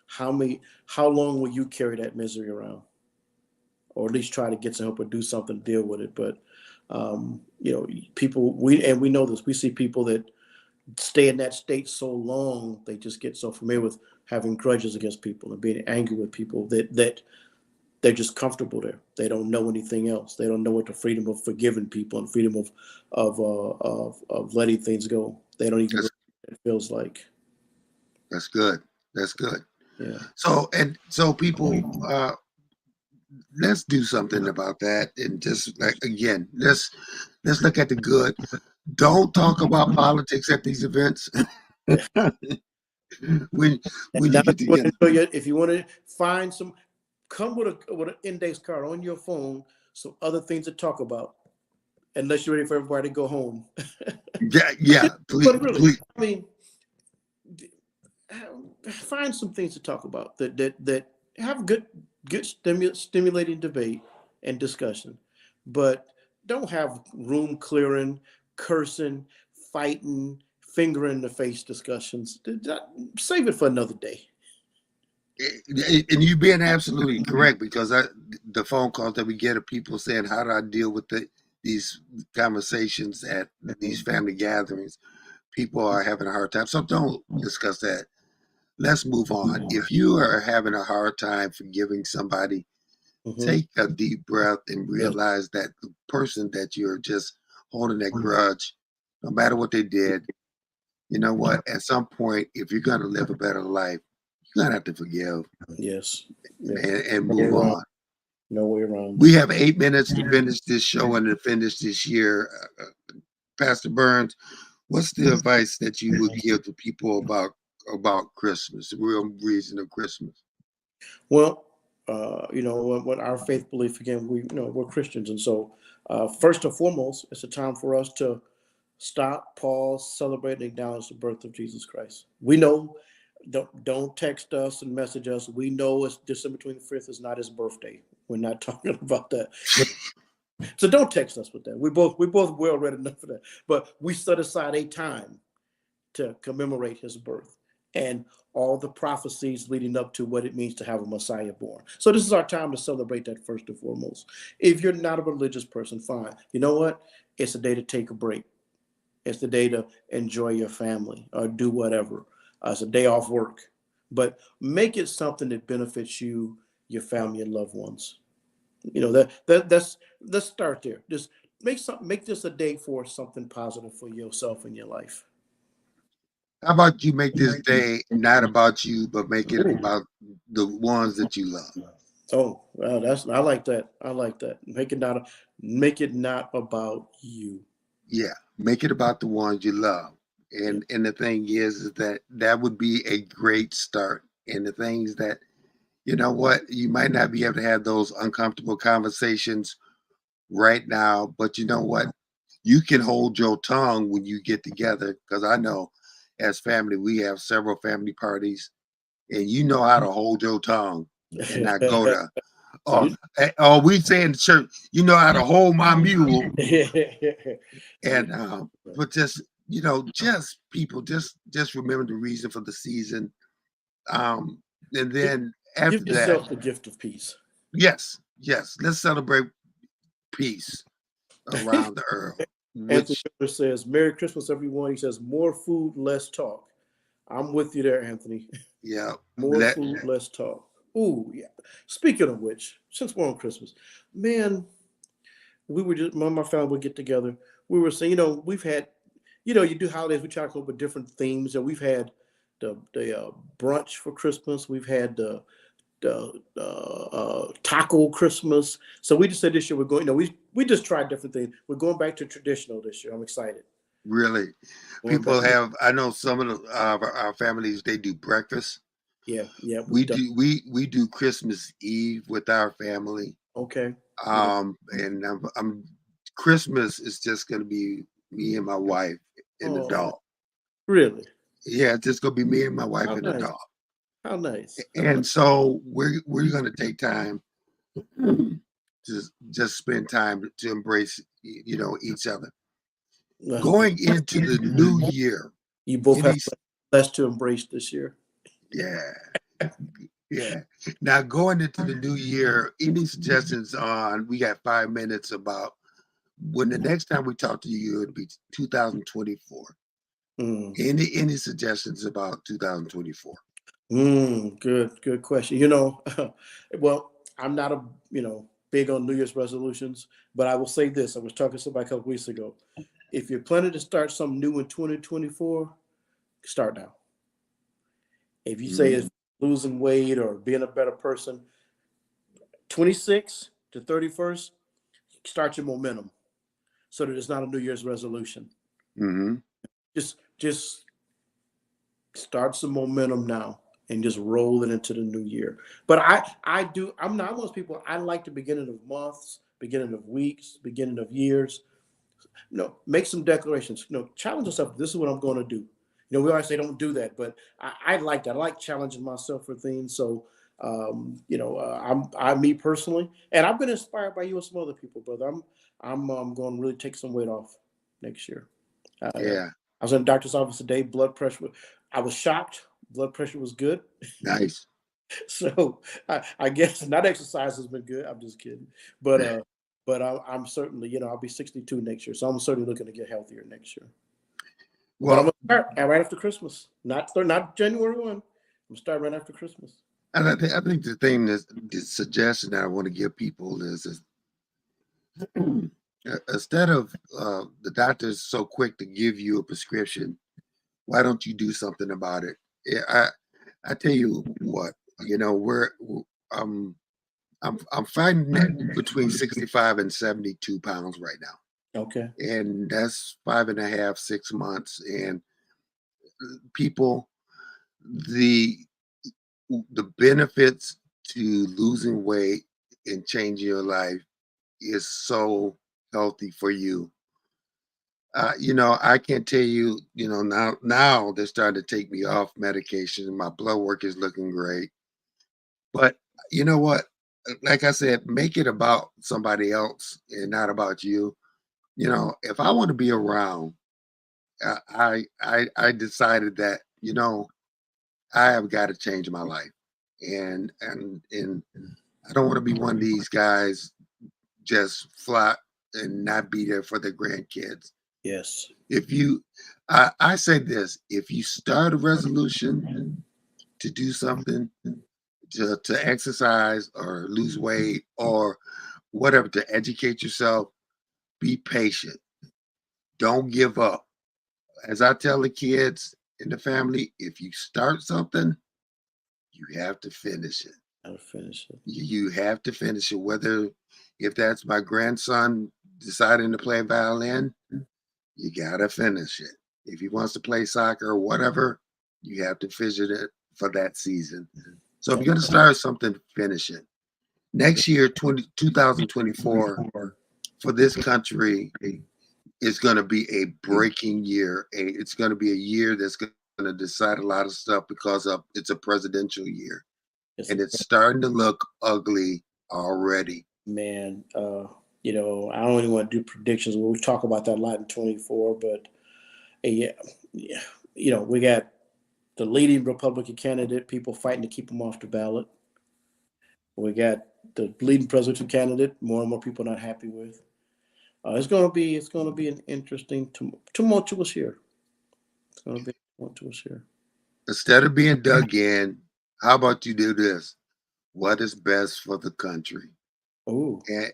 how long will you carry that misery around, or at least try to get some help or do something to deal with it? But people, we know this. We see people that stay in that state so long, they just get so familiar with having grudges against people and being angry with people that they're just comfortable there. They don't know anything else. They don't know what the freedom of forgiving people and freedom of letting things go. They don't even know what it feels like. That's good. That's good. Yeah. So people, let's do something about that, and just like again, let's look at the good. Don't talk about politics at these events. when you get together, if you want to find some, come with an index card on your phone, some other things to talk about, unless you're ready for everybody to go home. yeah, please, But really, please. I mean, find some things to talk about that have good stimulating debate and discussion, but don't have room clearing, cursing, fighting, finger in the face discussions. Save it for another day. And you're being absolutely correct, because the phone calls that we get of people saying, how do I deal with these conversations at these family gatherings? People are having a hard time. So don't discuss that. Let's move on. If you are having a hard time forgiving somebody, take a deep breath and realize that the person that you're just holding that grudge, no matter what they did, you know what? At some point, if you're going to live a better life, you're going to have to forgive. Yes. And move on. No way around. We have 8 minutes to finish this show and to finish this year. Pastor Burns, what's the advice that you would give to people about Christmas, the real reason of Christmas? Well, what our faith belief, again, we're Christians. And so first and foremost, it's a time for us to stop, pause, celebrate, and acknowledge the birth of Jesus Christ. We know, don't text us and message us. We know it's December 25th is not his birthday. We're not talking about that. So don't text us with that. We both well read enough for that. But we set aside a time to commemorate his birth and all the prophecies leading up to what it means to have a Messiah born. So this is our time to celebrate that first and foremost. If you're not a religious person, fine. You know what? It's a day to take a break. It's the day to enjoy your family or do whatever. It's a day off work. But make it something that benefits you, your family, and loved ones. Let's start there. Just make this a day for something positive for yourself and your life. How about you make this day not about you, but make it about the ones that you love? Oh, well, I like that. I like that. Make it not about you. Yeah, make it about the ones you love. And the thing is that would be a great start. And the things that, you know what, you might not be able to have those uncomfortable conversations right now, but you know what, you can hold your tongue when you get together, because I know as family we have several family parties, and you know how to hold your tongue and not go to we say in the church, you know how to hold my mule. And but just people just remember the reason for the season, and then after give yourself that, the gift of peace. yes, let's celebrate peace around the earth. Anthony says, "Merry Christmas, everyone." He says, "More food, less talk." I'm with you there, Anthony. Yeah, More food, less talk. Ooh, yeah. Speaking of which, since we're on Christmas, man, we were just my family would get together. We were saying, we've had, you do holidays, we try to come up with different themes. And we've had the brunch for Christmas. We've had the taco Christmas. So we just said this year we're going. We just tried different things. We're going back to traditional this year. I'm excited. Really, people have. I know some of our families, they do breakfast. Yeah. We do Christmas Eve with our family. Okay. And I'm Christmas is just gonna be me and my wife and the dog. Really? Yeah, it's just gonna be me and my wife and the dog. How nice. And so we're going to take time to just spend time to embrace, each other. Going into the new year, You both have any less to embrace this year. yeah, yeah. Now going into the new year, any suggestions on? We got 5 minutes about when the next time we talk to you, it'll be 2024. Mm. Any suggestions about 2024? Good question. Well, I'm not big on New Year's resolutions, but I will say this. I was talking to somebody a couple weeks ago. If you're planning to start something new in 2024, start now. If you say it's losing weight or being a better person, 26 to 31st, start your momentum so that it's not a New Year's resolution. Mm-hmm. Just start some momentum now and just roll it into the new year. But I'm not one of those people. I like the beginning of months, beginning of weeks, beginning of years. Make some declarations. Challenge yourself. This is what I'm going to do. We always say don't do that, but I like that. I like challenging myself for things. So, I'm me personally, and I've been inspired by you and some other people, brother. I'm going to really take some weight off next year. Yeah. I was in the doctor's office today. Blood pressure. I was shocked. Blood pressure was good. Nice. So I guess not exercise has been good. I'm just kidding. But I'm certainly, I'll be 62 next year. So I'm certainly looking to get healthier next year. But I'm Well, going to start right after Christmas. Not January 1. I'm going to start right after Christmas. and I think the suggestion that I want to give people is instead of the doctor's so quick to give you a prescription, why don't you do something about it? Yeah, I tell you what, I'm fighting between 65 and 72 pounds right now, Okay. and that's 5.5, 6 months. And people, the benefits to losing weight and changing your life is so healthy for you. I can't tell you, now they're starting to take me off medication. My blood work is looking great. But you know what? Like I said, make it about somebody else and not about you. If I want to be around, I decided that, I have got to change my life. And I don't want to be one of these guys just flat and not be there for the grandkids. Yes. I say this, if you start a resolution to do something, to exercise or lose weight or whatever, to educate yourself, be patient. Don't give up. As I tell the kids in the family, if you start something, you have to finish it. I'll finish it. You have to finish it. Whether if that's my grandson deciding to play violin, you gotta finish it. If he wants to play soccer or whatever, you have to finish it for that season. So if you're gonna start something, finish it. Next year, 2024, for this country is going to be a breaking year. It's going to be a year that's going to decide a lot of stuff because it's a presidential year. Yes. And it's starting to look ugly already. Man, I don't even want to do predictions. We'll talk about that a lot in 24, but yeah, we got the leading Republican candidate, people fighting to keep him off the ballot. We got the leading presidential candidate, more and more people not happy with. It's going to be an interesting, tumultuous year. It's going to be a tumultuous year. Instead of being dug in, how about you do this? What is best for the country? Oh, And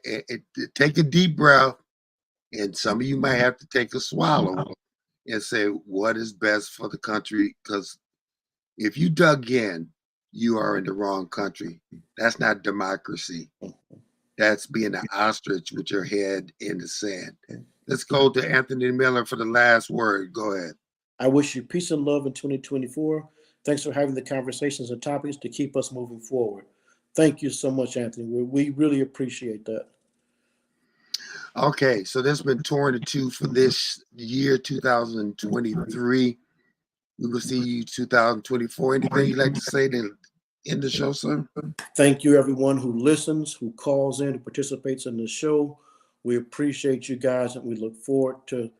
take a deep breath, and some of you might have to take a swallow and say, what is best for the country? Because if you dug in, you are in the wrong country. That's not democracy. That's being an ostrich with your head in the sand. Let's go to Anthony Miller for the last word. Go ahead. I wish you peace and love in 2024. Thanks for having the conversations and topics to keep us moving forward. Thank you so much, Anthony. We really appreciate that. Okay, so this has been Torn in Two for this year, 2023. We will see you 2024. Anything you'd like to say to end the show, sir? Thank you, everyone who listens, who calls in, who participates in the show. We appreciate you guys, and we look forward to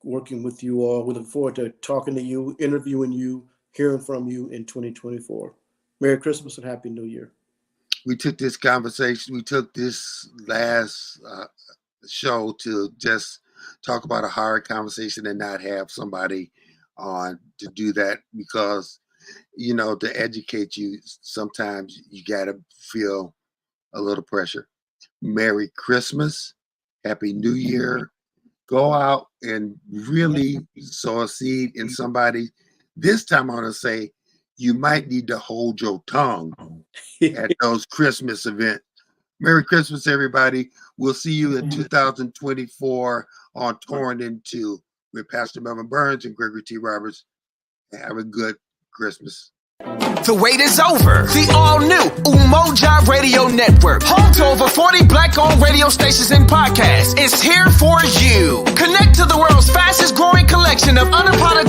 working with you all. We look forward to talking to you, interviewing you, hearing from you in 2024. Merry Christmas and Happy New Year. We took this last show to just talk about a hard conversation and not have somebody on to do that, because, you know, to educate you, sometimes you got to feel a little pressure. Merry Christmas. Happy New Year. Go out and really sow a seed in somebody. This time I want to say you might need to hold your tongue at those Christmas events. Merry Christmas, everybody. We'll see you in 2024 on Torn Into with Pastor Melvin Burns and Gregory T. Roberts. Have a good Christmas. The wait is over. The all-new Umoja Radio Network, home to over 40 Black-owned radio stations and podcasts, is here for you. Connect to the world's fastest-growing collection of unapologetic